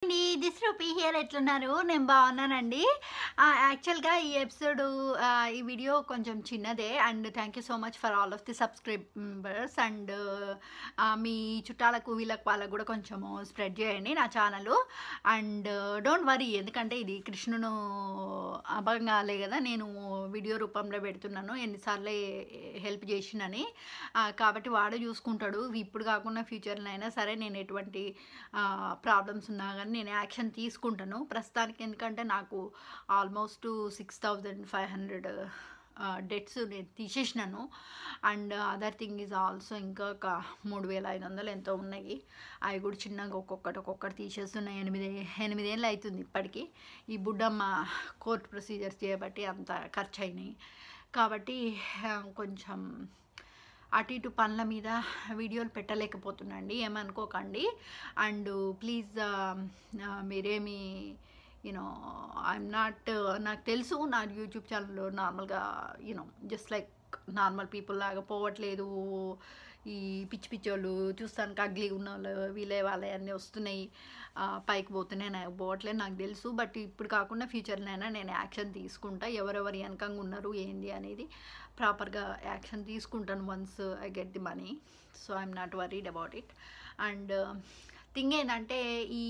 This rupee here ఎట్లున్నారు? నేను బాగున్నానండి. యాక్చువల్గా ఈ ఎపిసోడ్ ఈ వీడియో కొంచెం చిన్నదే. And thank you so much for all of the subscribers. And మీ చుట్టాలకు వీళ్ళకి వాళ్ళకు కూడా కొంచెము స్ప్రెడ్ చేయండి నా ఛానల్. అండ్ డోంట్ వరీ, ఎందుకంటే ఇది కృష్ణును అభంగాలే కదా నేను వీడియో రూపంలో పెడుతున్నాను. ఎన్నిసార్లు హెల్ప్ చేసినని, కాబట్టి వాడు చూసుకుంటాడు. ఇప్పుడు కాకుండా ఫ్యూచర్లో అయినా సరే నేను ఎటువంటి ప్రాబ్లమ్స్ ఉన్నా కానీ నేను యాక్షన్ తీసుకుంటాను ప్రస్తుతానికి. ఎందుకంటే నాకు ఆల్మోస్ట్ 6500 డెట్స్ నేను తీసేసినాను. And other thing is also ఇంకా ఒక 3500 ఎంతో ఉన్నాయి. అవి కూడా చిన్నగా ఒక్కొక్కటి తీసేస్తున్నాయి. 8 ఏళ్ళు అవుతుంది ఇప్పటికీ. ఈ బుడ్డమ్మ కోర్టు ప్రొసీజర్స్ చేయబట్టి అంత ఖర్చు అయినాయి. కాబట్టి కొంచెం అటు ఇటు పనుల మీద వీడియోలు పెట్టలేకపోతున్నాండి, ఏమనుకోకండి. అండ్ ప్లీజ్ మీరేమి యూనో ఐఎమ్ నాట్, నాకు తెలుసు నా యూట్యూబ్ ఛానల్లో నార్మల్గా you know just like normal people లాగా పోవట్లేదు. ఈ పిచ్చి పిచ్చోళ్ళు చూస్తానికి అగ్లీ ఉన్న వాళ్ళు వీళ్ళే వాళ్ళే అన్నీ వస్తున్నాయి, పైకి పోతున్నాయి, నాకు పోవట్లేదు నాకు తెలుసు. బట్ ఇప్పుడు కాకుండా ఫ్యూచర్లోనైనా నేను యాక్షన్ తీసుకుంటా. ఎవరెవరు వెనకంగా ఉన్నారు ఏంది అనేది ప్రాపర్గా యాక్షన్ తీసుకుంటాను once I get the money. So I'm not worried about it. And thing ఏంటంటే ఈ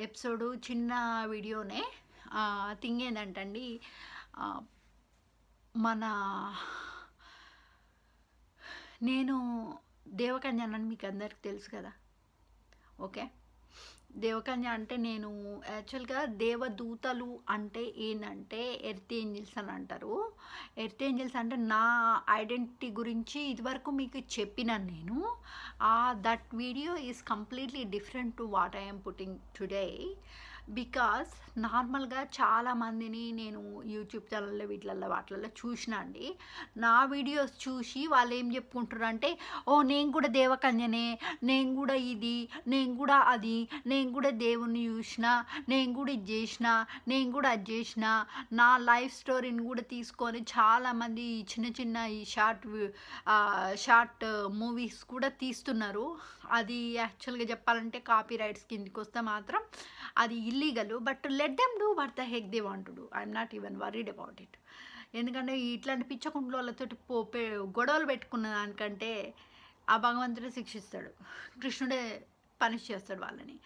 ఎపిసోడు చిన్న వీడియోనే. థింగ్ ఏంటంటే అండి, నేను దేవకన్యనని మీకు అందరికి తెలుసు కదా. ఓకే, దేవకన్య అంటే నేను యాక్చువల్గా దేవదూతలు అంటే ఏంటంటే ఎర్త్ ఏంజిల్స్ అని అంటారు. ఎర్త్ ఏంజిల్స్ అంటే నా ఐడెంటిటీ గురించి ఇదివరకు మీకు చెప్పినాను నేను. That video is completely different to what I'm putting today. Because నార్మల్గా చాలామందిని నేను యూట్యూబ్ ఛానల్లో వీటిల్లో వాటిల్లో చూసిన అండి. నా వీడియోస్ చూసి వాళ్ళు ఏం చెప్పుకుంటారు అంటే, ఓ నేను కూడా దేవకన్యనే, నేను కూడా ఇది, నేను కూడా అది, నేను కూడా దేవుణ్ణి చూసిన, నేను కూడా ఇది చేసిన, నేను కూడా అది చేసిన, నా లైఫ్ స్టోరీని కూడా తీసుకొని చాలామంది చిన్న చిన్న ఈ షార్ట్ మూవీస్ కూడా తీస్తున్నారు. అది యాక్చువల్గా చెప్పాలంటే కాపీ రైట్స్ కిందకి వస్తే మాత్రం అది illegal. But let them do what the heck they want to do. I'm not even worried about it. ఎందుకంటే ఇట్లాంటి పిచ్చకుంట్ల వాళ్ళతోటి గొడవలు పెట్టుకున్న దానికంటే ఆ భగవంతుడే శిక్షిస్తాడు, కృష్ణుడే పనిష్ చేస్తాడు వాళ్ళని.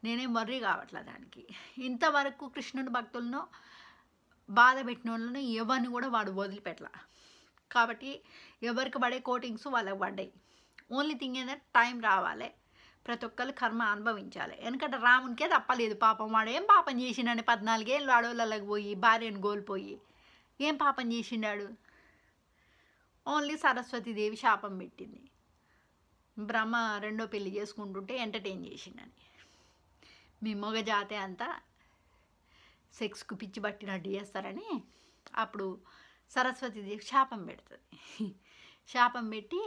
నేనేం వర్రీ కావట్లే దానికి. ఇంతవరకు కృష్ణుడి భక్తులను బాధ పెట్టిన వాళ్ళని ఎవరిని కూడా వాడు వదిలిపెట్టలా. కాబట్టి ఎవరికి పడే కోటింగ్స్ వాళ్ళకి పడ్డాయి. ఓన్లీ థింగ్ ఏంటంటే టైం రావాలి, ప్రతి ఒక్కరు కర్మ అనుభవించాలి. ఎందుకంటే రామునికే తప్పలేదు పాపం. వాడు ఏం పాపం చేసిండని 14 ఏళ్ళు అడవులకి పోయి భార్యను కోల్పోయి ఏం పాపం చేసిండాడు? ఓన్లీ సరస్వతీదేవి శాపం పెట్టింది, బ్రహ్మ రెండో పెళ్లి చేసుకుంటుంటే ఎంటర్టైన్ చేసిండని. మీ మగ జాతే అంతా సెక్స్కు పిచ్చి పట్టినట్టు చేస్తారని అప్పుడు సరస్వతీదేవి శాపం పెడుతుంది. శాపం పెట్టి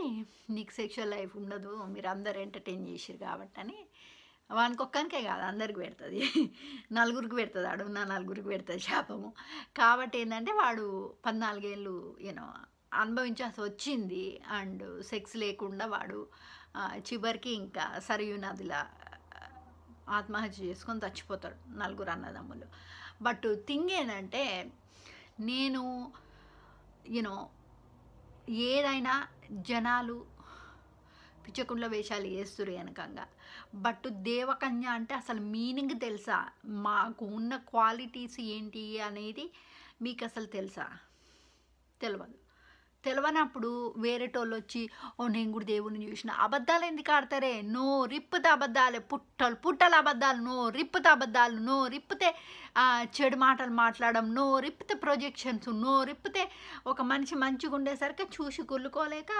నీకు సెక్షువల్ లైఫ్ ఉండదు, మీరు అందరు ఎంటర్టైన్ చేసారు కాబట్టి అని వానికి ఒక్కనికే కాదు అందరికి పెడుతుంది, నలుగురికి పెడుతుంది, అడుగున్న నలుగురికి పెడుతుంది శాపము. కాబట్టి ఏంటంటే వాడు 14 ఏళ్ళు యూనో అనుభవించాల్సి వచ్చింది. అండ్ సెక్స్ లేకుండా వాడు చివరికి ఇంకా సరియు నదిలా ఆత్మహత్య చేసుకొని చచ్చిపోతాడు, 4 అన్నదమ్ములు. బట్ థింగ్ ఏంటంటే నేను యూనో ఏదైనా జనాలు పిచ్చకుండ్ల వేషాలు వేస్తురు వెనకంగా. బట్ దేవకన్య అంటే అసలు మీనింగ్ తెలుసా? మాకు ఉన్న క్వాలిటీస్ ఏంటి అనేది మీకు అసలు తెలుసా? తెలియనప్పుడు వేరేటోళ్ళు వచ్చి ఓ నేను కూడా దేవుని చూసిన అబద్ధాలు ఎందుకు ఆడతారే? నో రిప్పితే అబద్ధాలే, పుట్టలు అబద్ధాలు, నో రిప్పితే అబద్ధాలు, నో రిప్పితే చెడు మాటలు మాట్లాడడం, నో రిప్పితే ప్రొజెక్షన్స్, నో రిప్పితే ఒక మనిషి మంచిగా ఉండేసరికి చూసి కుళ్ళుకోలేక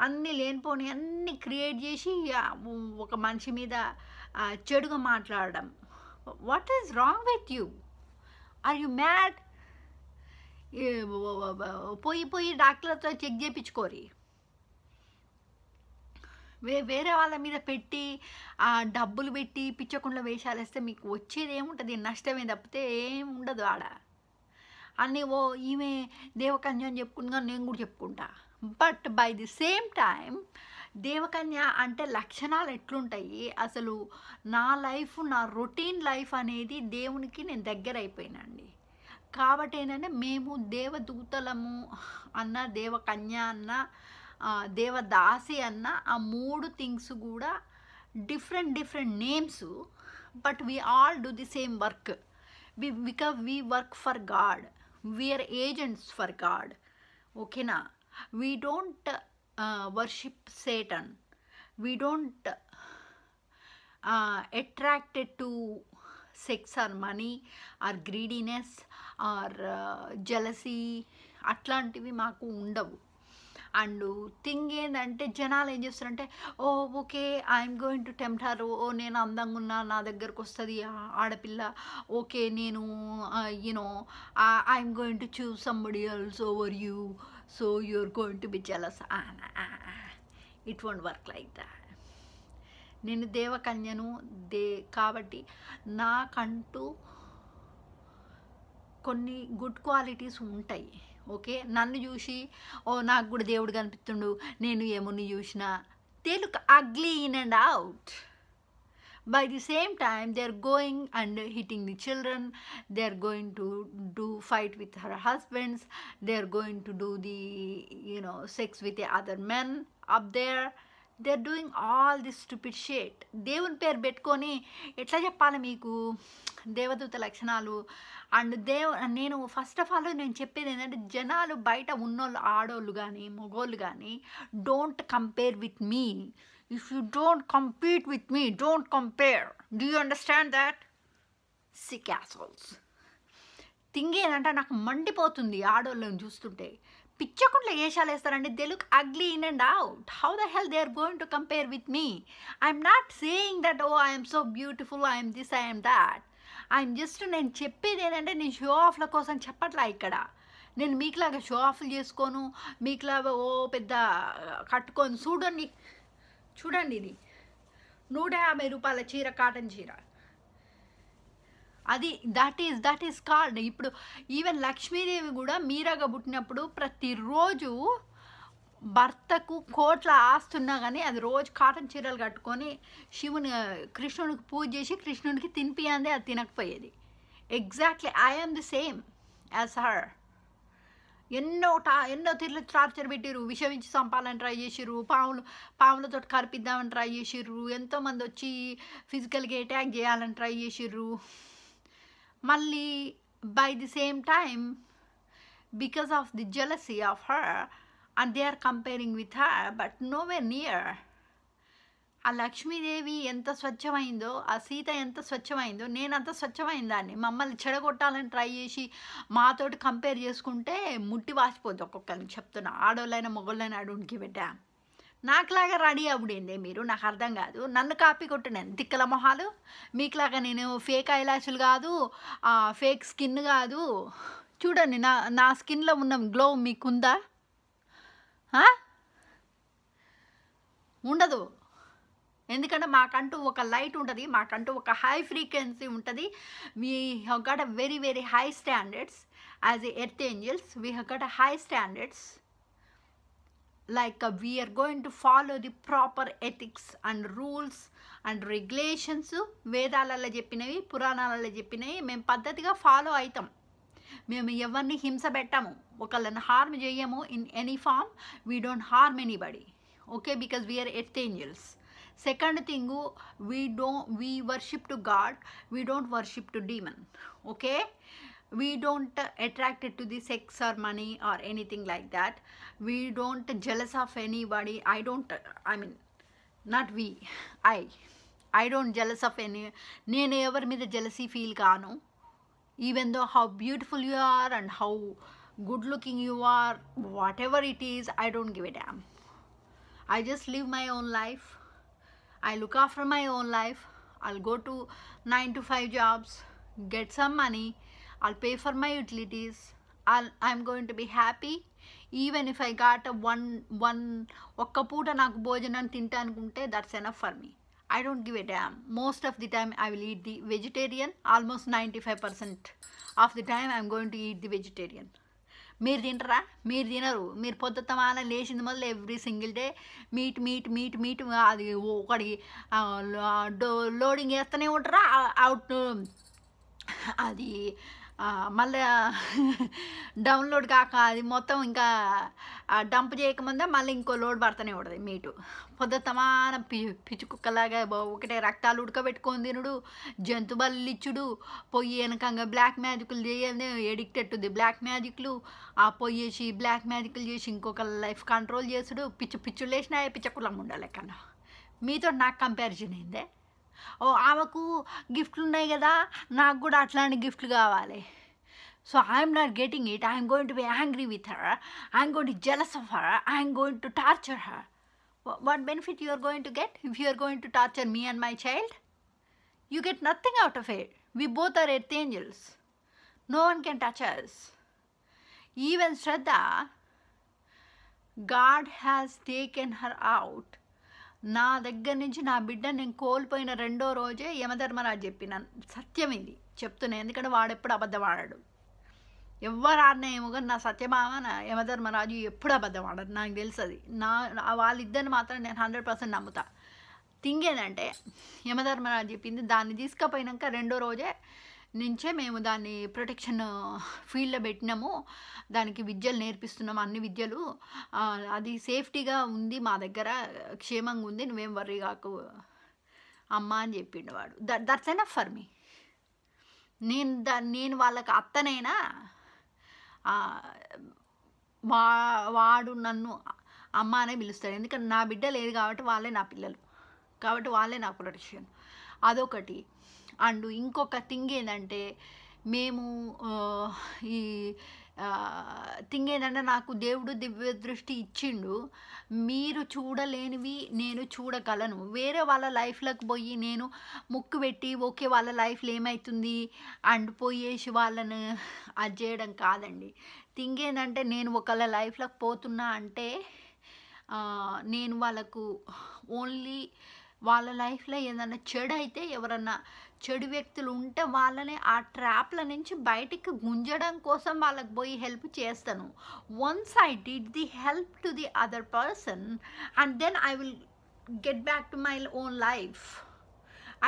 అన్నీ లేనిపోని అన్నీ క్రియేట్ చేసి ఒక మనిషి మీద చెడుగా మాట్లాడడం. What is wrong with you? Are you mad? పోయి డాక్టర్లతో చెక్ చేయించుకోరి. వేరే వాళ్ళ మీద పెట్టి డబ్బులు పెట్టి పిచ్చకుండ్ల వేషాలు వేస్తే మీకు వచ్చేది ఏముంటుంది? నష్టమే తప్పితే ఏం ఉండదు ఆడ. అన్నీ ఓ ఈమె దేవకన్య అని చెప్పుకున్నా నేను కూడా చెప్పుకుంటా. But by the same time దేవకన్య అంటే లక్షణాలు ఎట్లుంటాయి అసలు? నా లైఫ్, నా రొటీన్ లైఫ్ అనేది దేవునికి నేను దగ్గర అయిపోయినండి. కాబట్టి ఏంటంటే మేము దేవదూతలము అన్న, దేవకన్య అన్న, దేవదాసి అన్న, ఆ 3 థింగ్స్ కూడా different names, but we all do the same work. Because we work for God, we are agents for God. ఓకేనా? We don't worship Satan, we don't attracted to sex or money or greediness or jealousy, అట్లాంటివి మాకు ఉండవు. And thing ఏంటంటే జనాలు ఏం చేస్తారంటే, oh okay I'm going to tempt, oh నేను అందంగా ఉన్నా నా దగ్గరకు వస్తుంది ఆడపిల్ల, ఓకే నేను you know I'm going to choose somebody else over you, so you're going to be jealous. It won't work like that. నేను దేవకన్యను కాబట్టి నాకంటూ కొన్ని గుడ్ క్వాలిటీస్ ఉంటాయి. ఓకే, నన్ను చూసి ఓ నాకు కూడా దేవుడు కనిపిస్తుండు, నేను ఏముని చూసినా, they look ugly in and out. By the same time they are going and hitting the children, they are going to do fight with her husbands, they are going to do the sex with the other men up there, they are doing all this stupid shit. దేవుని పేరు పెట్టుకొని ఎట్లా చెప్పాలి మీకు దేవదూత లక్షణాలు? And నేను first of all నేను చెప్పేది ఏంటంటే, జనాలు బయట ఉన్నోళ్ళు, ఆడోళ్ళు కానీ మగోళ్ళు కానీ, don't compare with me. If you don't compete with me, don't compare. Do you understand that? Sick assholes. Thing ఏంటంటే నాకు మండిపోతుంది ఆడోళ్ళని చూస్తుంటే. పిచ్చకుండా వేషాలు వేస్తారండి. They look ugly in and out. How the hell they are going to compare with me? I'm not saying that oh I'm so beautiful, I'm this, I'm that. I'm just నేను చెప్పేది ఏంటంటే, నేను షో ఆఫ్ల కోసం చెప్పట్లా ఇక్కడ. నేను మీకులాగా show ఆఫ్లు చేసుకోను, మీకులాగా ఓ పెద్ద కట్టుకొని చూడండి ఇది 150 రూపాయల చీర, కాటన్ చీర. అది దట్ ఈస్ కాల్డ్. ఇప్పుడు ఈవెన్ లక్ష్మీదేవి కూడా మీరాగా పుట్టినప్పుడు ప్రతిరోజు భర్తకు కోట్ల ఆస్తున్నా కానీ అది రోజు కాటన్ చీరలు కట్టుకొని కృష్ణునికి పూజ చేసి కృష్ణునికి తినిపియందే అది తినకపోయేది. Exactly I am the same as her. ఎన్నో తీర్లు టార్చర్ పెట్టిర్రు, విషం ఇచ్చి చంపాలని ట్రై చేసిర్రు, పాములతో కరిపిద్దామని ట్రై చేసిర్రు, ఎంతోమంది వచ్చి ఫిజికల్గా అటాక్ చేయాలని ట్రై చేసిర్రు. మళ్ళీ by the same time because of the jealousy of her and they are comparing with her, but nowhere near. ఆ లక్ష్మీదేవి ఎంత స్వచ్ఛమైందో, ఆ సీత ఎంత స్వచ్ఛమైందో, నేను అంత స్వచ్ఛమైన దాన్ని. మమ్మల్ని చెడగొట్టాలని ట్రై చేసి మాతోటి కంపేర్ చేసుకుంటే ముట్టి వాసిపోద్ది ఒక్కొక్కరిని చెప్తున్నా. ఆడోళ్ళైనా మొగోళ్ళైనా అడుగునికి పెట్టా. నాకులాగా రెడీ అవ్వడేందే మీరు? నాకు అర్థం కాదు. నన్ను కాపీ కొట్టినాను తిక్కల మొహాలు. మీకులాగా నేను ఫేక్ ఐలాషులు కాదు, ఫేక్ స్కిన్ కాదు. చూడండి నా స్కిన్లో ఉన్న గ్లో మీకుందా? ఉండదు. ఎందుకంటే మాకంటూ ఒక లైట్ ఉంటుంది, మాకంటూ ఒక హై ఫ్రీక్వెన్సీ ఉంటుంది. We have got a very very high standards as a earth angels. We have got a high standards. Like we're going to follow the proper ethics and rules and regulations. వేదాలలో చెప్పినవి, పురాణాలలో చెప్పినవి మేము పద్ధతిగా follow అవుతాం. మేము ఎవరిని హింస పెట్టాము, ఒకళ్ళని హార్మ్ చేయము in any form. We don't harm anybody. Okay, because we're earth angels. Second thing, we worship to God, we don't worship to demon. Okay, we don't attracted to the sex or money or anything like that. We don't jealous of anybody. Not we, I don't jealous of any. నేను ఎవరి మీద jealousy feel కాను. Even though how beautiful you are and how good looking you are, whatever it is, I don't give a damn. I just live my own life. I look after my own life. I'll go to 9 to 5 jobs, get some money, I'll pay for my utilities, I'm going to be happy. Even if I got ఒక్క పూట నాకు భోజనం తింటానుకుంటే that's enough for me. I don't give a damn. Most of the time I will eat the vegetarian. Almost 95% of the time I'm going to eat the vegetarian. మీరు తింటారా? మీరు తినరు. మీరు పొద్దుతమాన లేచింది మొదలు every single day meet meet meet meet అది ఒకటి loading వేస్తూనే ఉంటారా, అవుట్ అది మళ్ళీ డౌన్లోడ్ కాక అది మొత్తం ఇంకా డంప్ చేయకముందే మళ్ళీ ఇంకో లోడ్ పడుతూనే ఉంటుంది మీటు. పొద్దుతమాన పిచ్చి కుక్కలాగా ఒకటే రక్తాలు ఉడకబెట్టుకొని తినుడు, జంతు బలులు ఇచ్చుడు, పొయ్యి వెనకంగా బ్లాక్ మ్యాజిక్లు చేయాలి, ఎడిక్టెడ్ టు ది బ్లాక్ మ్యాజిక్లు, ఆ పొయ్యేసి బ్లాక్ మ్యాజిక్లు చేసి ఇంకొక లైఫ్ కంట్రోల్ చేసుడు, పిచ్చులు వేసినా పిచ్చకులం ఉండాలి కన్నా. మీతో నాకు కంపారిజన్ అయిందే. ఓ ఆమెకు గిఫ్ట్లు ఉన్నాయి కదా, నాకు కూడా అట్లాంటి గిఫ్ట్లు కావాలి. So I'm not getting it. I'm going to be angry with her, I'm going to jealous of her, I'm going to torture her. What benefit you are going to get if you are going to torture me and my child? You get nothing out of it. We both are earth angels. No one can touch us. Even Shraddha, God has taken her out. నా దగ్గర నుంచి నా బిడ్డ నేను కోల్పోయిన రెండో రోజే యమధర్మరాజు చెప్పినాను. సత్యం ఇది చెప్తున్నాను, ఎందుకంటే వాడు ఎప్పుడు అబద్ధం ఆడాడు. ఎవరు ఆడినా ఏమో కానీ నా సత్యభామ నా యమధర్మరాజు ఎప్పుడు అబద్ధం ఆడదు, నాకు తెలుసు. అది వాళ్ళిద్దరిని మాత్రం నేను 100% నమ్ముతా. థింగ్ ఏంటంటే యమధర్మరాజు చెప్పింది దాన్ని తీసుకుపోయినాక రెండో రోజే నుంచే మేము దాన్ని ప్రొటెక్షన్ ఫీల్డ్లో పెట్టినాము, దానికి విద్యలు నేర్పిస్తున్నాము, అన్ని విద్యలు, అది సేఫ్టీగా ఉంది, మా దగ్గర క్షేమంగా ఉంది, నువ్వేం వర్రీ కాకు అమ్మ అని చెప్పిండు వాడు. That's enough for me. నేను వాళ్ళకి అత్తనైనా వాడు నన్ను అమ్మ అనే పిలుస్తాడు, ఎందుకంటే నా బిడ్డ లేదు కాబట్టి వాళ్ళే నా పిల్లలు, కాబట్టి వాళ్ళే నా ప్రొటెక్షన్. అదొకటి. అండ్ ఇంకొక థింగ్ ఏంటంటే మేము ఈ థింగ్ ఏంటంటే నాకు దేవుడు దివ్య దృష్టి ఇచ్చిండు. మీరు చూడలేనివి నేను చూడగలను. వేరే వాళ్ళ లైఫ్లోకి పోయి నేను ముక్కు పెట్టి ఓకే వాళ్ళ లైఫ్లో ఏమవుతుంది అండ్ పోయేసి వాళ్ళని అది చేయడం కాదండి. థింగ్ ఏంటంటే నేను ఒకళ్ళ లైఫ్లోకి పోతున్నా అంటే నేను వాళ్ళకు ఓన్లీ వాళ్ళ లైఫ్లో ఏదైనా చెడు అయితే, ఎవరన్నా చెడు వ్యక్తులు ఉంటే వాళ్ళని ఆ ట్రాప్ల నుంచి బయటికి గుంజడం కోసం వాళ్ళకి పోయి హెల్ప్ చేస్తాను. Once I did the help to the other person and then I will get back to my own life.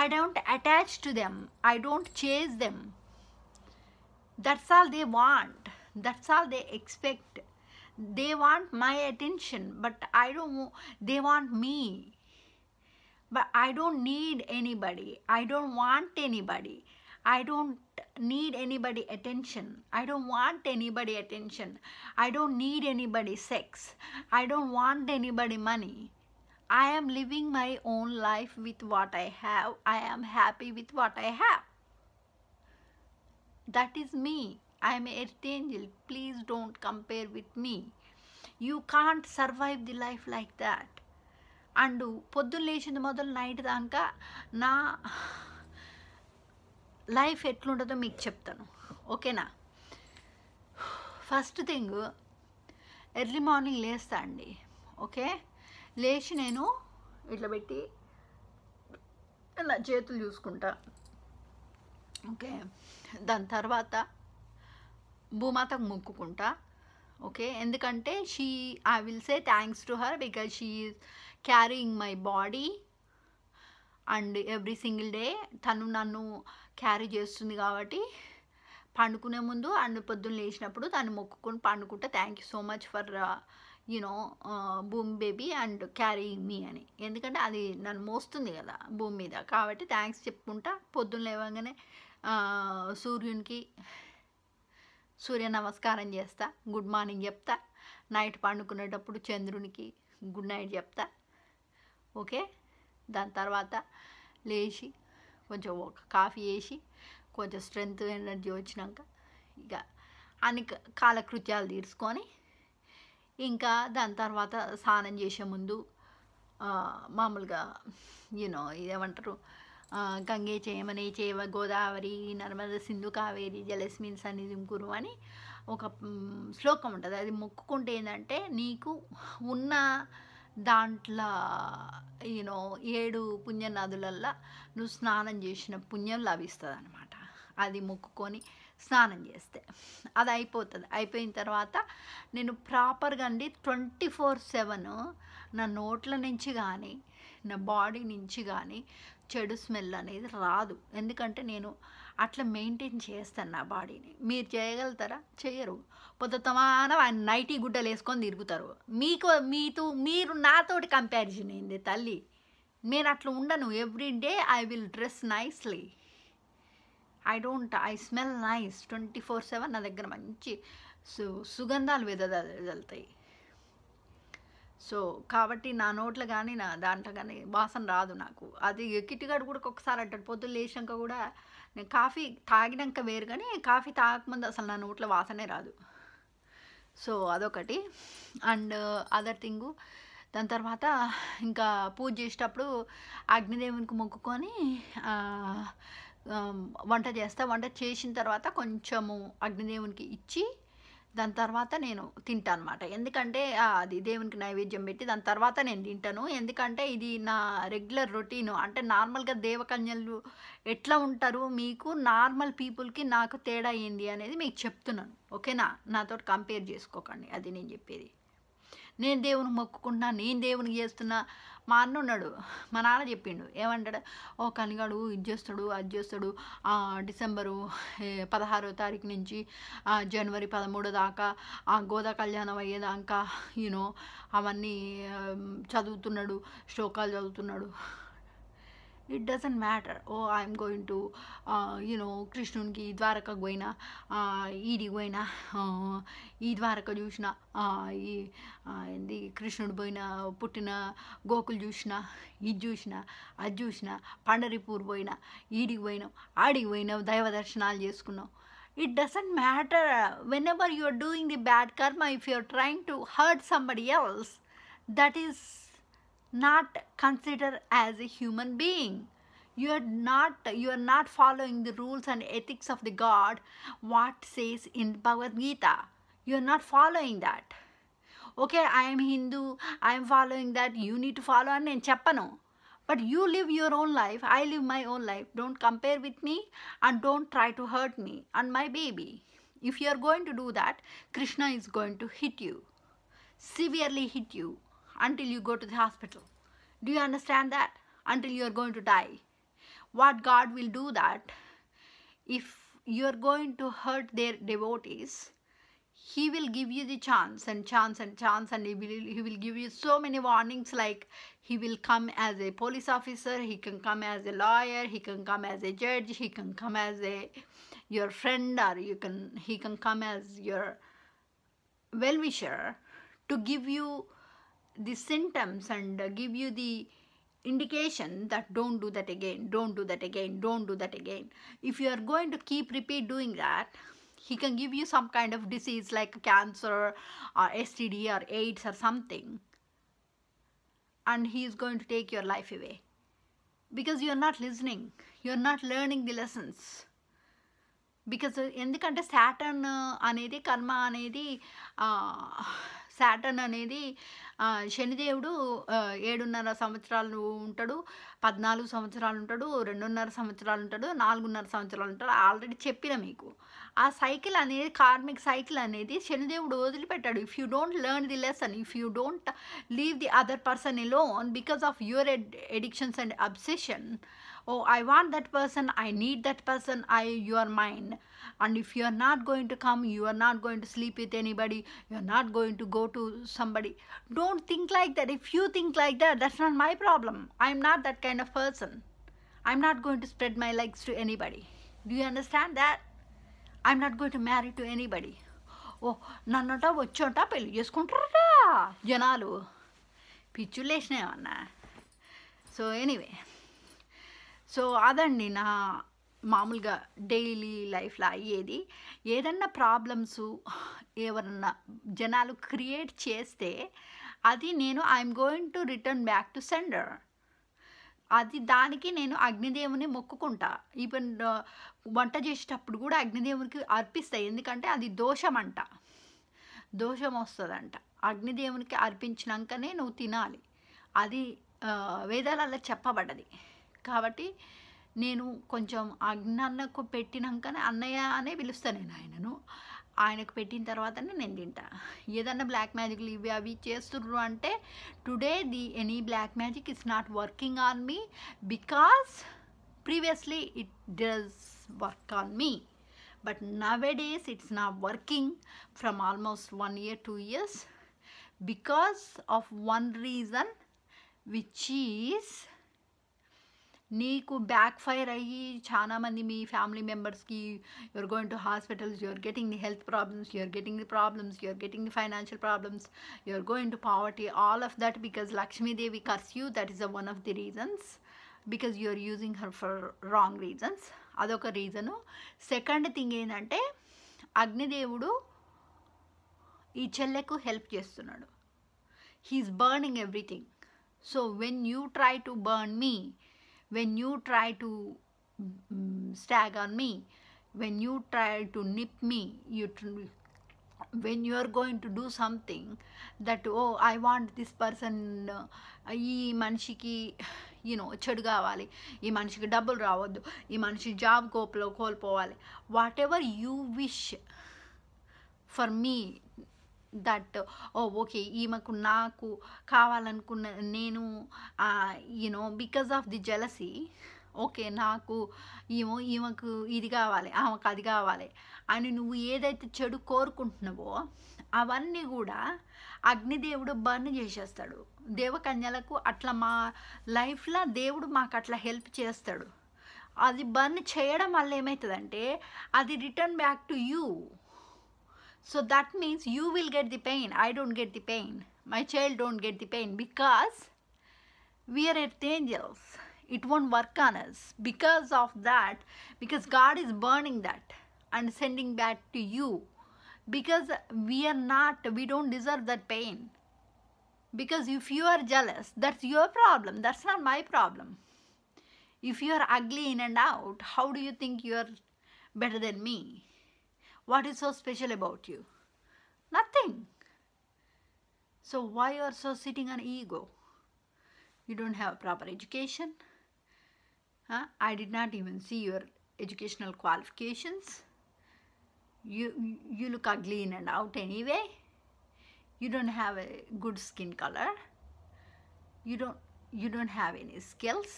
I don't attach to them, I don't chase them. That's all they want, that's all they expect. They want my attention, but they want me. But I don't need anybody. I don't want anybody. I don't need anybody attention. I don't want anybody attention. I don't need anybody sex. I don't want anybody money. I am living my own life with what I have. I am happy with what I have. That is me. I am an earth angel. Please don't compare with me. You can't survive the life like that. And పొద్దున్న లేచింది మొదలు night దాకా నా life ఎట్లుంటుందో మీకు చెప్తాను, ఓకేనా? First thing, early morning లేస్తా అండి, ఓకే? లేచి నేను ఇట్లా పెట్టి ఇలా చేతులు చూసుకుంటా, ఓకే? దాని తర్వాత భూమాతకు మొక్కుకుంటా, ఓకే? ఎందుకంటే I will say thanks to her because she is carrying my body and every single day తను నన్ను క్యారీ చేస్తుంది కాబట్టి పండుకునే ముందు అండ్ పొద్దున్న లేచినప్పుడు తను మొక్కుకొని పండుకుంటే thank you so much for భూమి బేబీ అండ్ క్యారీయింగ్ మీ అని. ఎందుకంటే అది నన్ను మోస్తుంది కదా భూమి మీద, కాబట్టి థ్యాంక్స్ చెప్పుకుంటా. పొద్దున్న లేవగానే సూర్య నమస్కారం చేస్తా, గుడ్ మార్నింగ్ చెప్తా. నైట్ పండుకునేటప్పుడు చంద్రునికి గుడ్ నైట్ చెప్తా, ఓకే? దాని తర్వాత లేచి కొంచెం ఒక కాఫీ వేసి కొంచెం స్ట్రెంగ్త్ ఎనర్జీ వచ్చినాక ఇక అన్ని కాలకృత్యాలు తీర్చుకొని ఇంకా దాని తర్వాత స్నానం చేసే ముందు మామూలుగా ఇదేమంటారు, గంగే చేయమనే చేవ గోదావరి నర్మద సింధు కావేరి జలస్మిన్ సన్నిధిం కురు అని ఒక శ్లోకం ఉంటుంది. అది మొక్కుకుంటే ఏంటంటే నీకు ఉన్న దాంట్లో 7 పుణ్యనదులల్లో నువ్వు స్నానం చేసిన పుణ్యం లభిస్తుంది అనమాట. అది మొక్కుకొని స్నానం చేస్తే అది అయిపోతుంది. అయిపోయిన తర్వాత నేను ప్రాపర్గా అండి 24/7 నా నోట్ల నుంచి కానీ నా బాడీ నుంచి కానీ చెడు స్మెల్ అనేది రాదు. ఎందుకంటే నేను అట్లా మెయింటైన్ చేస్తాను నా బాడీని. మీరు చేయగలుగుతారా? చేయరు. పొద్దుతమాన నైటీ గుడ్డలు వేసుకొని తిరుగుతారు. మీరు నాతోటి కంపారిజన్ అయింది తల్లి. నేను అట్లా ఉండను. Every day I will dress nicely. I smell nice 24/7. నా దగ్గర మంచి సుగంధాలు వెదజల్లుతాయి. సో కాబట్టి నా నోట్లో కానీ నా దాంట్లో కానీ వాసన రాదు నాకు. అది కిటిగాడు కూడా ఒకసారి అంటాడు, పొద్దున్న లేచాక కూడా నేను కాఫీ తాగినాక వేరు కానీ కాఫీ తాగకముందు అసలు నా నోట్లో వాసనే రాదు. సో అదొకటి. అండ్ అదర్ థింగు, దాని తర్వాత ఇంకా పూజ చేసేటప్పుడు అగ్నిదేవునికి మొక్కుకొని వంట చేస్తా. వంట చేసిన తర్వాత కొంచెము అగ్నిదేవునికి ఇచ్చి దాని తర్వాత నేను తింటాను అనమాట. ఎందుకంటే అది దేవునికి నైవేద్యం పెట్టి దాని తర్వాత నేను తింటాను. ఎందుకంటే ఇది నా రెగ్యులర్ రొటీను. అంటే నార్మల్గా దేవకన్యలు ఎట్లా ఉంటారు, మీకు నార్మల్ పీపుల్కి నాకు తేడా ఏంది అనేది మీకు చెప్తున్నాను. ఓకేనా? నాతో కంపేర్ చేసుకోకండి. అది నేను చెప్పేది. నేను దేవునికి మొక్కుకుంటున్నా, నేను దేవునికి చేస్తున్నా. మా అన్న ఉన్నాడు, మా నాన్న చెప్పిండు, ఏమంటాడు, కనిగాడు ఇది చేస్తాడు అది చేస్తాడు, డిసెంబరు 16వ తారీఖు నుంచి జనవరి 13 దాకా గోదా కళ్యాణం అయ్యేదాకా అవన్నీ చదువుతున్నాడు, శ్లోకాలు చదువుతున్నాడు. It doesn't matter. I'm going to కృష్ణునికి ద్వారకకు పోయినా, ఈడికి పోయినా, ఈ ద్వారక చూసిన, ఏంది కృష్ణుడు పుట్టిన గోకులు చూసిన, ఇది చూసిన అది చూసిన, పండరిపూర్ పోయినా, ఈడికి పోయినాం ఆడికి పోయినాం, దైవ దర్శనాలు చేసుకున్నాం. It doesn't matter. Whenever you are doing the bad karma, if you are trying to hurt somebody else, that is not considered as a human being. You are not following the rules and ethics of the God, what says in Bhagavad Gita. You are not following that. Okay, I am Hindu, I am following that, you need to follow and నేను చెప్పను. But you live your own life, I live my own life. Don't compare with me and don't try to hurt me and my baby. If you are going to do that, Krishna is going to hit you, severely hit you, until you go to the hospital. Do you understand that? Until you are going to die. What God will do that, if you are going to hurt their devotees, He will give you the chance and chance and chance, and he will give you so many warnings. Like he will come as a police officer, he can come as a lawyer, he can come as a judge, he can come as your friend, or he can come as your well-wisher to give you the symptoms and give you the indication that don't do that again, don't do that again, don't do that again. If you are going to repeat doing that, he can give you some kind of disease like cancer or STD or AIDS or something, and he is going to take your life away because you are not listening, you are not learning the lessons. Because ఎందుకంటే Saturn అనేది కర్మ అనేది Saturn అనేది శనిదేవుడు 7.5 సంవత్సరాలు ఉంటాడు, 14 సంవత్సరాలు ఉంటాడు, 2.5 సంవత్సరాలు ఉంటాడు, 4.5 సంవత్సరాలు ఉంటాడు. ఆల్రెడీ చెప్పిన మీకు ఆ సైకిల్ అనేది, కార్మిక్ సైకిల్ అనేది శనిదేవుడు వదిలిపెట్టాడు. If you don't learn the lesson, if you don't leave the other person alone because of your addictions and obsession, I want that person, I need that person, you are mine. And if you are not going to come, you are not going to sleep with anybody, you are not going to go to somebody. Don't think like that. If you think like that, that's not my problem. I am not that kind of person. I am not going to spread my legs to anybody. Do you understand that? I am not going to marry to anybody. నన్నట వచ్చోట పెళ్ళి చేసుకుంటారట జనాలు, పిచ్చులు వేసినాయమన్నా. So anyway, so అదండి నా మామూలుగా daily లైఫ్లో అయ్యేది. ఏదన్నా problems ఎవరన్నా జనాలు క్రియేట్ చేస్తే అది నేను I'm going to return back to sender. అది దానికి నేను అగ్నిదేవుని మొక్కుకుంటా. ఈవెన్ వంట చేసేటప్పుడు కూడా అగ్నిదేవునికి అర్పిస్తాయి. ఎందుకంటే అది దోషమంట, దోషం వస్తుందంట. అగ్నిదేవునికి అర్పించినాకనే నువ్వు తినాలి, అది వేదాలలో చెప్పబడ్డది. కాబట్టి నేను కొంచెం అన్నకు పెట్టినాకనే అన్నయ్య అనే పిలుస్తాను నేను ఆయనను. ఆయనకు పెట్టిన తర్వాతనే నేను తింటా. ఏదన్నా బ్లాక్ మ్యాజిక్లు ఇవి అవి చేస్తుర్రు అంటే today any black magic is not working on me, because previously it does work on me, but nowadays it's not working from almost 1 year 2 years because of one reason, which is నీకు backfire అయ్యి చాలా మంది మీ family మెంబర్స్కి you're going to hospitals, you're getting the health problems, you're getting the problems, you're getting the financial problems, you're going to poverty, all of that because Lakshmidevi curse you. That is one of the reasons, because you're using her for wrong reasons. అదొక reason. Second thing ఏంటంటే అగ్నిదేవుడు ఈ చెల్లెకు help చేస్తున్నాడు. He's burning everything. So when you try to burn me, when you try to stag on me, when you try to nip me, when you are going to do something that, oh, I want this person, ఈ మనిషికి చెడు కావాలి, ఈ మనిషికి డబ్బులు రావద్దు, ఈ మనిషి జాబ్ కోల్పోవాలి, whatever you wish for me, that okay ఈమెకు నాకు కావాలనుకున్న నేను because of the jealousy, okay నాకు ఈమెకు ఇది కావాలి, ఆమెకు అది కావాలి అని నువ్వు ఏదైతే చెడు కోరుకుంటున్నావో అవన్నీ కూడా అగ్నిదేవుడు బర్న్ చేసేస్తాడు. దేవకన్యలకు అట్లా మా లైఫ్లో దేవుడు మాకు అట్లా హెల్ప్ చేస్తాడు. అది బర్న్ చేయడం వల్ల ఏమవుతుందంటే అది return back to you. So that means you will get the pain. I don't get the pain. My child don't get the pain because we are angels. It won't work on us. Because of that, because God is burning that and sending back to you. Because we don't deserve that pain. Because if you are jealous, that's your problem. That's not my problem. If you are ugly in and out, how do you think you are better than me? What is so special about you? Nothing. So why you are so sitting on ego? You don't have proper education. I did not even see your educational qualifications. You look ugly in and out anyway. You don't have a good skin color. You don't have any skills.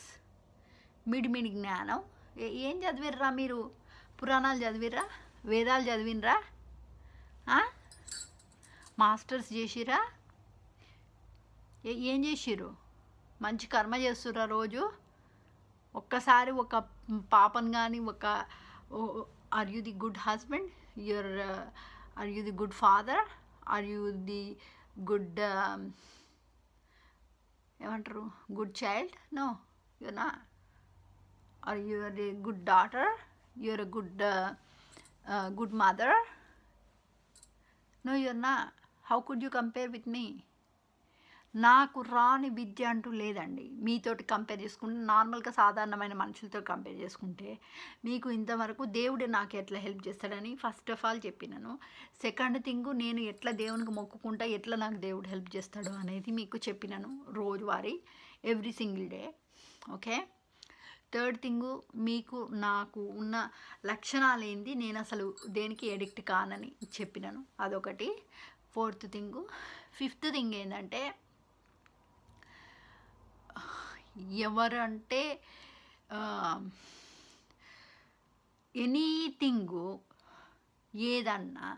మిడి జ్ఞానం. ఏం చదివిర్రా మీరు? పురాణాలు చదివిర్రా? వేదాలు చదివినరా? Masters చేసిరా? ఏం చేసిర్రు? మంచి కర్మ చేస్తుర్రా రోజు? ఒక్కసారి ఒక పాపను కానీ are you the good husband? Are you the good father? Are you the good ఏమంటారు good child? No, you're not. Are you are a good daughter? You're a good mother? No, you're not. How could you compare with me? నాకు రాని విద్య అంటూ లేదండి. మీతోటి compare చేసుకుంటే, నార్మల్గా సాధారణమైన మనుషులతో కంపేర్ చేసుకుంటే మీకు ఇంతవరకు దేవుడు నాకు ఎట్లా హెల్ప్ చేస్తాడని ఫస్ట్ ఆఫ్ ఆల్ చెప్పినాను. సెకండ్ థింగ్, నేను ఎట్లా దేవునికి మొక్కుకుంటా, ఎట్లా నాకు దేవుడు హెల్ప్ చేస్తాడు అనేది మీకు చెప్పినాను రోజువారీ, every single day. Okay. Third thing, మీకు నాకు ఉన్న లక్షణాలు ఏంది, నేను అసలు దేనికి ఎడిక్ట్ కానని చెప్పినాను, అదొకటి. Fourth thing. ఫిఫ్త్ థింగ్ ఏంటంటే, ఎవరంటే ఎనీథింగు, ఏదన్నా,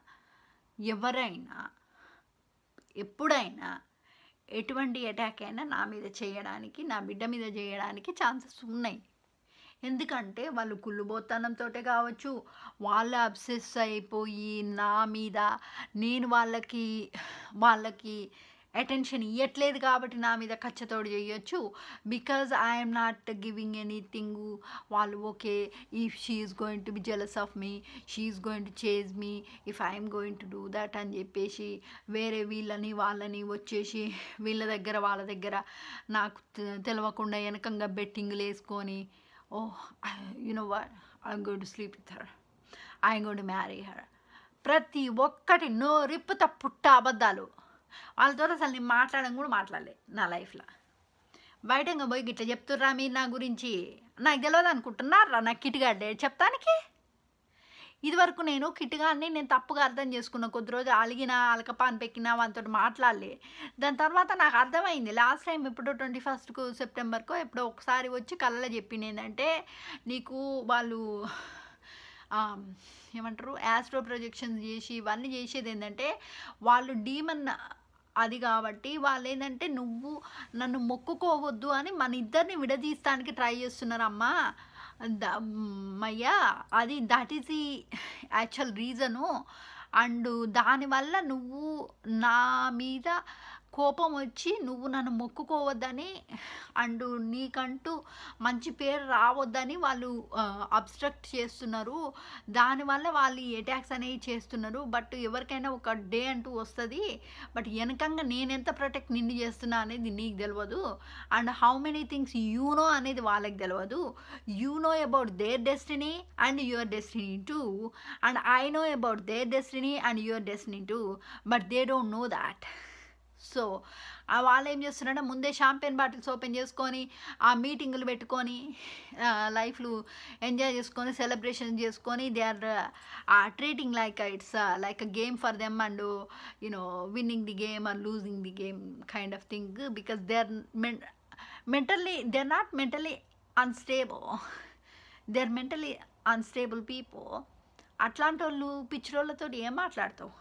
ఎవరైనా, ఎప్పుడైనా ఎటువంటి అటాక్ అయినా నా మీద చేయడానికి, నా బిడ్డ మీద చేయడానికి ఛాన్సెస్ ఉన్నాయి. ఎందుకంటే వాళ్ళు కుళ్ళుబోతనంతో కావచ్చు, వాళ్ళ అబ్సెస్ అయిపోయి నా మీద, నేను వాళ్ళకి అటెన్షన్ ఇవ్వట్లేదు కాబట్టి నా మీద కచ్చతోడు చేయొచ్చు. Because I'm not giving anything. వాళ్ళు okay, if she is going to be jealous of me, she is going to chase me, if I'm going to do that అని చెప్పేసి వేరే వాళ్ళని వచ్చేసి వీళ్ళ దగ్గర వాళ్ళ దగ్గర నాకు తెలియకుండా వెనకంగా బెట్టింగ్లు వేసుకొని, oh, you know what, I'm going to sleep with her, I'm going to marry her. ప్రతి ఒక్కటి నోరిప్పుత పుట్ట అబద్ధాలు. వాళ్ళతో అసలు నేను మాట్లాడడం కూడా మాట్లాడలే నా లైఫ్లో. బయటంగా పోయి గిట్ల చెప్తుర్రా మీరు నా గురించి? నాకు తెలియదు అనుకుంటున్నారా నాకు కిటిగాడే చెప్తానికి? ఇదివరకు నేను కిట్టిగాన్ని నేను తప్పుగా అర్థం చేసుకున్న. కొద్ది రోజులు అలిగిన, అలకపాన్ పెక్కిన, వానితోటి మాట్లాడలే. దాని తర్వాత నాకు అర్థమైంది. లాస్ట్ టైం ఎప్పుడో 21st సెప్టెంబర్కో ఎప్పుడో ఒకసారి వచ్చి కళ్ళలో చెప్పింది ఏంటంటే, నీకు వాళ్ళు ఏమంటారు యాస్ట్రో ప్రొజెక్షన్స్ చేసి ఇవన్నీ చేసేది ఏంటంటే, వాళ్ళు డీమన్ అది కాబట్టి వాళ్ళు ఏంటంటే నువ్వు నన్ను మొక్కుకోవద్దు అని మన ఇద్దరిని విడదీస్తానికి ట్రై చేస్తున్నారమ్మా మయ్యా. అది that is the actual reason. And దానివల్ల నువ్వు నా మీద కోపం వచ్చి నువ్వు నన్ను మొక్కుకోవద్దని అండ్ నీకంటూ మంచి పేరు రావద్దని వాళ్ళు అబ్స్ట్రక్ట్ చేస్తున్నారు. దానివల్ల వాళ్ళు ఈ అటాక్స్ అనేవి చేస్తున్నారు. బట్ ఎవరికైనా ఒక డే అంటూ వస్తుంది. బట్ వెనకంగా నేనెంత ప్రొటెక్ట్ నిన్ను చేస్తున్నా అనేది నీకు తెలియదు. And how many things you know అనేది వాళ్ళకి తెలియదు. You know about their destiny and your destiny two. And I know about their destiny and your destiny two. But they don't know that. So వాళ్ళు ఏం చేస్తున్నారంటే ముందే champagne bottles open చేసుకొని ఆ మీటింగులు పెట్టుకొని లైఫ్లు ఎంజాయ్ చేసుకొని సెలబ్రేషన్ చేసుకొని they are treating like it's like a game for them and winning the game or losing the game kind of thing. Because they are mentally they're not mentally unstable. they're mentally unstable people. అట్లాంటి వాళ్ళు పిచ్చిరోళ్ళతో ఏం మాట్లాడతావు?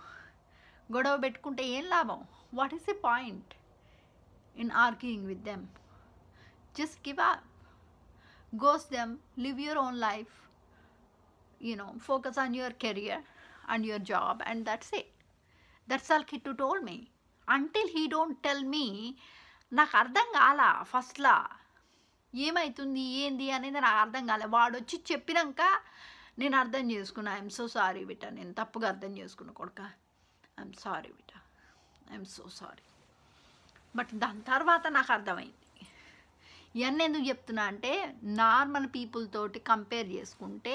గొడవ పెట్టుకుంటే ఏం లాభం? What is the point in arguing with them? Just give up, ghost them, live your own life, focus on your career and your job, and that's it. That's all Kittu told me. Until he don't tell me, నాకు అర్థం కాల. ఫస్ట్లా ఏమవుతుంది ఏంది అనేది నాకు అర్థం కాలే. వాడు వచ్చి చెప్పినాక నేను అర్థం చేసుకున్నా. ఐఎమ్ సో సారీ బిడ్డ, నేను తప్పుగా అర్థం చేసుకున్నా కొడుక. ఐఎమ్ సారీ బిడ్డ, ఐఎమ్ సో సారీ. బట్ దాని తర్వాత నాకు అర్థమైంది. ఇవన్నీ ఎందుకు చెప్తున్నా అంటే, నార్మల్ పీపుల్ తోటి కంపేర్ చేసుకుంటే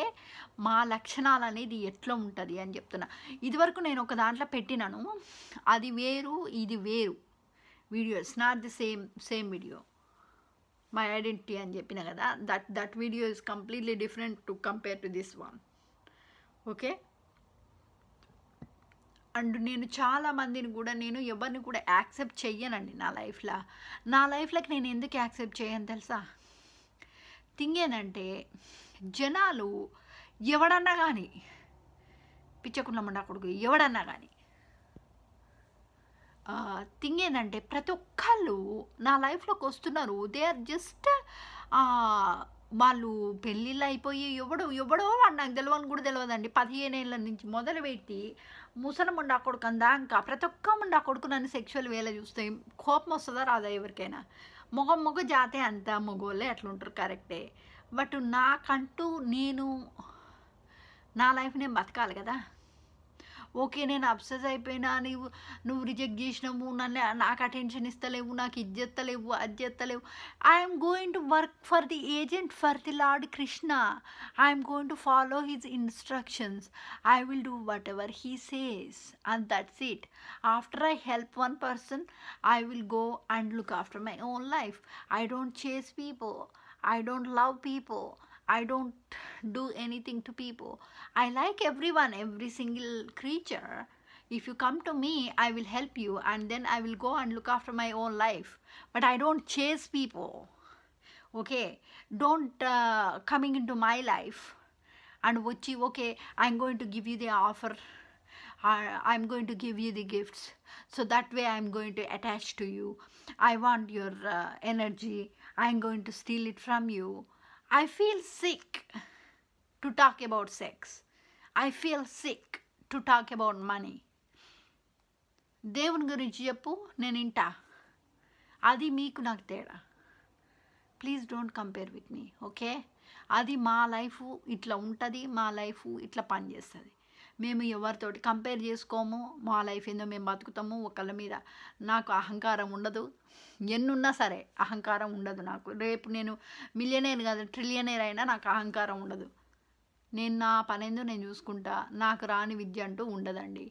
మా లక్షణాలు అనేది ఎట్లా ఉంటుంది అని చెప్తున్నా. ఇదివరకు నేను ఒక దాంట్లో పెట్టినాను, అది వేరు ఇది వేరు video. It's not the same video. My identity అని చెప్పిన కదా, that video is completely different to compare to this one. Okay. And నేను చాలామందిని కూడా నేను ఎవరిని కూడా యాక్సెప్ట్ చెయ్యనండి నా లైఫ్లోకి నేను ఎందుకు యాక్సెప్ట్ చేయను తెలుసా? థింగ్ ఏంటంటే, జనాలు ఎవడన్నా కానీ పిచ్చకుండా కొడుకు ఎవడన్నా కానీ థింగ్ ఏంటంటే, ప్రతి ఒక్కళ్ళు నా లైఫ్లోకి వస్తున్నారు. దే ఆర్ జస్ట్ వాళ్ళు పెళ్ళిళ్ళు అయిపోయి ఎవడో వాడు నాకు తెలియని కూడా తెలియదండి. 15 ఏళ్ళ నుంచి మొదలుపెట్టి ముసలముండా కొడుకు అందాక ప్రతి ఒక్క ముండా కొడుకు నన్ను సెక్షువల్ వేళ చూస్తే కోపం వస్తుందా రాదా ఎవరికైనా? మగ జాతే అంత మగోళ్ళే అట్లుంటారు, కరెక్టే. బట్ నాకంటూ నా లైఫ్ నేను బతకాలి కదా. ఓకే, నేను అబ్సెస్ అయిపోయినా, నువ్వు రిజెక్ట్ చేసినావు, నాకు అటెన్షన్ ఇస్తలేవు, నాకు ఇది చేస్తలేవు, అది చేస్తలేవు. I'm going to work for the agent for the lord Krishna. I'm going to follow his instructions. I will do whatever he says and that's it. After I help one person, I will go and look after my own life. I don't chase people. I don't love people. I don't do anything to people. I like everyone, every single creature. If you come to me, I will help you and then I will go and look after my own life. But I don't chase people. Okay? Don't coming into my life and vachi, okay, I'm going to give you the offer. I'm going to give you the gifts. So that way I'm going to attach to you. I want your energy. I'm going to steal it from you. I feel sick to talk about sex. I feel sick to talk about money. దేవుని గురించి చెప్పు, నేను వింటా. అది మీకు నాకు తేడా. Please don't compare with me. Okay? అది మా లైఫ్ ఇట్లా ఉంటుంది, మా లైఫ్ ఇట్లా పనిచేస్తుంది. మేము ఎవరితోటి కంపేర్ చేసుకోము. మా లైఫ్ ఏందో మేము బతుకుతాము. ఒకళ్ళ మీద నాకు అహంకారం ఉండదు. ఎన్నున్నా సరే అహంకారం ఉండదు నాకు. రేపు నేను మిలియనేర్ కాదు, ట్రిలియనేర్ అయినా నాకు అహంకారం ఉండదు. నేను నా పనేందో నేను చూసుకుంటా. నాకు రాని విద్య అంటూ ఉండదండి.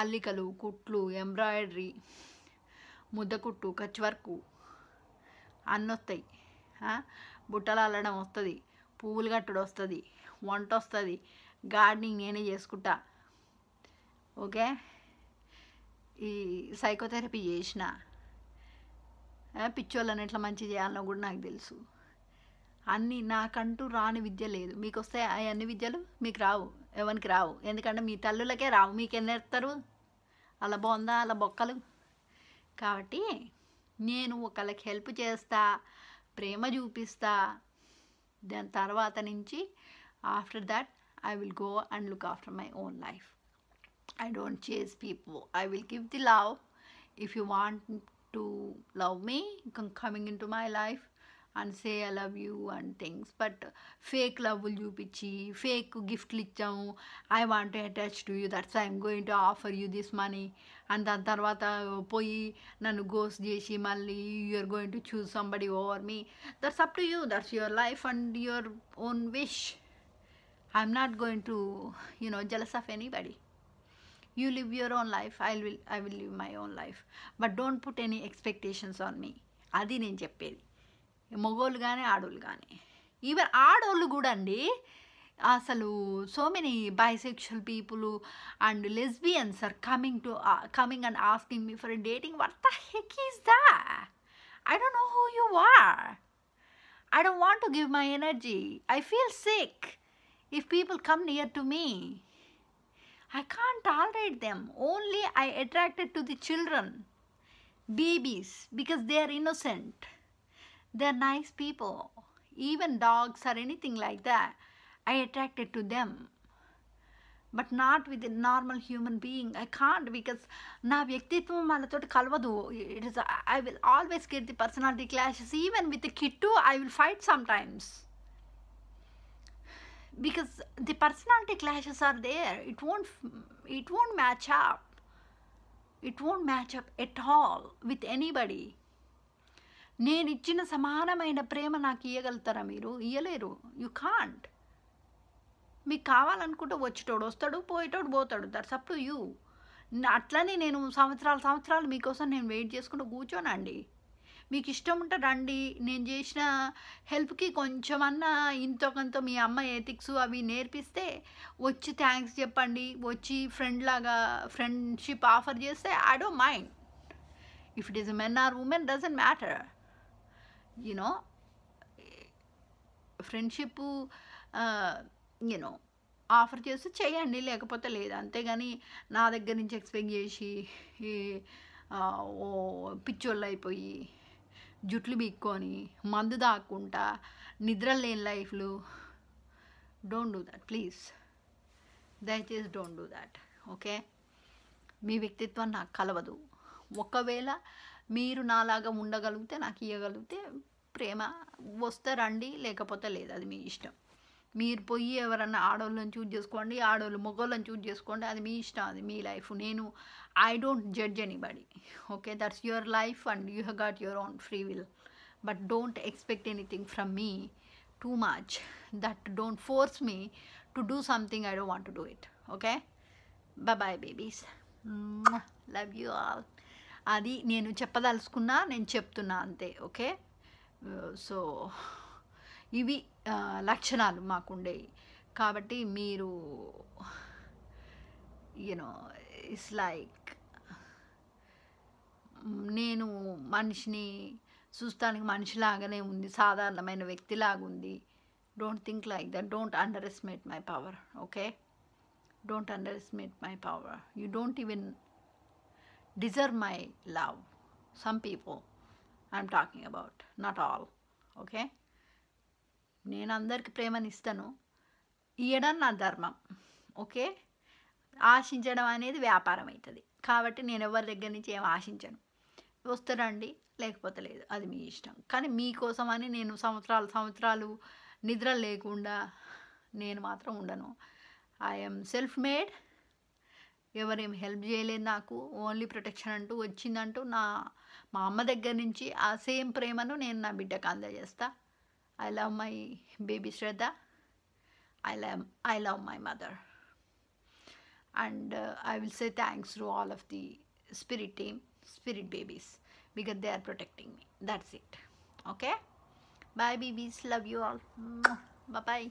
అల్లికలు, కుట్లు, ఎంబ్రాయిడరీ, ముద్దకుట్టు, కచ్ వర్కు, అన్నీ వస్తాయి. బుట్టలు అల్లడం వస్తుంది, పువ్వులు కట్టడం వస్తుంది, వంట వస్తుంది, గార్డెనింగ్ నేనే చేసుకుంటా. ఓకే, ఈ సైకోథెరపీ చేసిన, పిచ్చోళ్ళని ఎట్లా మంచి చేయాలనో కూడా నాకు తెలుసు. అన్నీ నాకంటూ రాని విద్య లేదు. మీకు వస్తే అన్ని విద్యలు మీకు రావు, ఎవరికి రావు. ఎందుకంటే మీ తల్లులకే రావు, మీకు ఎన్ని నేర్పుతారు? అలా బాగుందా అలా బొక్కలు. కాబట్టి నేను ఒకళ్ళకి హెల్ప్ చేస్తా, ప్రేమ చూపిస్తా. దాని తర్వాత నుంచి after that I will go and look after my own life. I don't chase people. I will give the love. If you want to love me, you can coming into my life and say I love you and things. But fake love will you pichi, fake gift lichamu, I want to attach to you, that's why I'm going to offer you this money. And then tarvata poyi nanu ghost cheshi malli you are going to choose somebody over me. That's up to you. That's your life and your own wish. I'm not going to, jealous of anybody. You live your own life, I will live my own life. But don't put any expectations on me. అది నేను చెప్పేది. మగోళ్ళు కానీ ఆడోళ్ళు కానీ, even ఆడోళ్ళు కూడా అండి. అసలు so many bisexual people and lesbians are coming and asking me for a dating. What the heck is that? I don't know who you are. I don't want to give my energy. I feel sick if people come near to me. I can't tolerate them. Only I attracted to the children, babies, because they are innocent. They are nice people. Even dogs or anything like that, I attracted to them. But not with a normal human being. I can't, because na vyaktitvam valatoti kalvadu. It is, I will always get the personality clashes. Even with the kid too, I will fight sometimes. Because the personality clashes are there. It won't match up. It won't match up at all with anybody. నేను ఇచ్చిన సమానమైన ప్రేమ నాకు ఇవ్వగలుగుతారా మీరు? ఇవ్వలేరు. You can't. మీకు కావాలనుకుంటే వచ్చేటోడు వస్తాడు, పోయేటోడు పోతాడు. That's up to you. అట్లనే నేను సంవత్సరాలు మీకోసం నేను వెయిట్ చేసుకుంటూ కూర్చోనండి. మీకు ఇష్టం ఉంటే రండి. నేను చేసిన హెల్ప్కి కొంచెమన్నా ఇంతో కొంత మీ అమ్మ ఎథిక్స్ అవి నేర్పిస్తే వచ్చి థ్యాంక్స్ చెప్పండి, వచ్చి ఫ్రెండ్షిప్ ఆఫర్ చేస్తే I don't mind. If it is men or women doesn't matter. Friendship offer చేస్తే చేయండి, లేకపోతే లేదు. అంతేగాని నా దగ్గర నుంచి ఎక్స్పెక్ట్ చేసి పిచ్చోళ్ళు అయిపోయి జుట్లు బీక్కొని మందు దాక్కుంటా నిద్ర లేని లైఫ్లు, డోంట్ డూ దట్ ప్లీజ్. దయచేసి డోంట్ డూ దట్. ఓకే, మీ వ్యక్తిత్వం నాకు కలవదు. ఒకవేళ మీరు నాలాగా ఉండగలిగితే, నాకు ఇవ్వగలిగితే ప్రేమ వస్తే రండి, లేకపోతే లేదు. అది మీ ఇష్టం. మీరు పోయి ఎవరన్నా ఆడవాళ్ళని చూజ్ చేసుకోండి, ఆడవాళ్ళు మగవాళ్ళని చూజ్ చేసుకోండి. అది మీ ఇష్టం, అది మీ life. I don't judge anybody. Okay, that's your life and you have got your own free will. But don't expect anything from me too much. That don't force me to do something I don't want to do it. Okay? Bye-bye, babies. Love you all. అది నేను చెప్పదలుచుకున్నా, నేను చెప్తున్నా అంతే. Okay, so ఇవి లక్షణాలు మాకుండేవి. కాబట్టి మీరు ఇట్స్ లైక్, నేను మనిషిని చూస్తానికి మనిషిలాగానే ఉంది, సాధారణమైన వ్యక్తిలాగా ఉంది. Don't think like that. Don't under estimate my power. Okay, don't under estimate my power. You don't even deserve my love. Some people I'm talking about, not all. Okay, నేను అందరికి ప్రేమని ఇస్తాను, ఇవ్వడం నా ధర్మం. ఓకే, ఆశించడం అనేది వ్యాపారం అవుతుంది. కాబట్టి నేను ఎవరి దగ్గర నుంచి ఏం ఆశించను. వస్తారండి, లేకపోతే లేదు, అది మీ ఇష్టం. కానీ మీకోసం అని నేను సంవత్సరాలు నిద్ర లేకుండా నేను మాత్రం ఉండను. I'm self made. ఎవరేం హెల్ప్ చేయలేదు నాకు. ఓన్లీ ప్రొటెక్షన్ అంటూ వచ్చిందంటూ మా అమ్మ దగ్గర నుంచి ఆ సేమ్ ప్రేమను నేను నా బిడ్డకు అందజేస్తా. I love my baby Shraddha. I love my mother. And I will say thanks to all of the spirit team, spirit babies, because they are protecting me. That's it. Okay. Bye babies, love you all. Bye.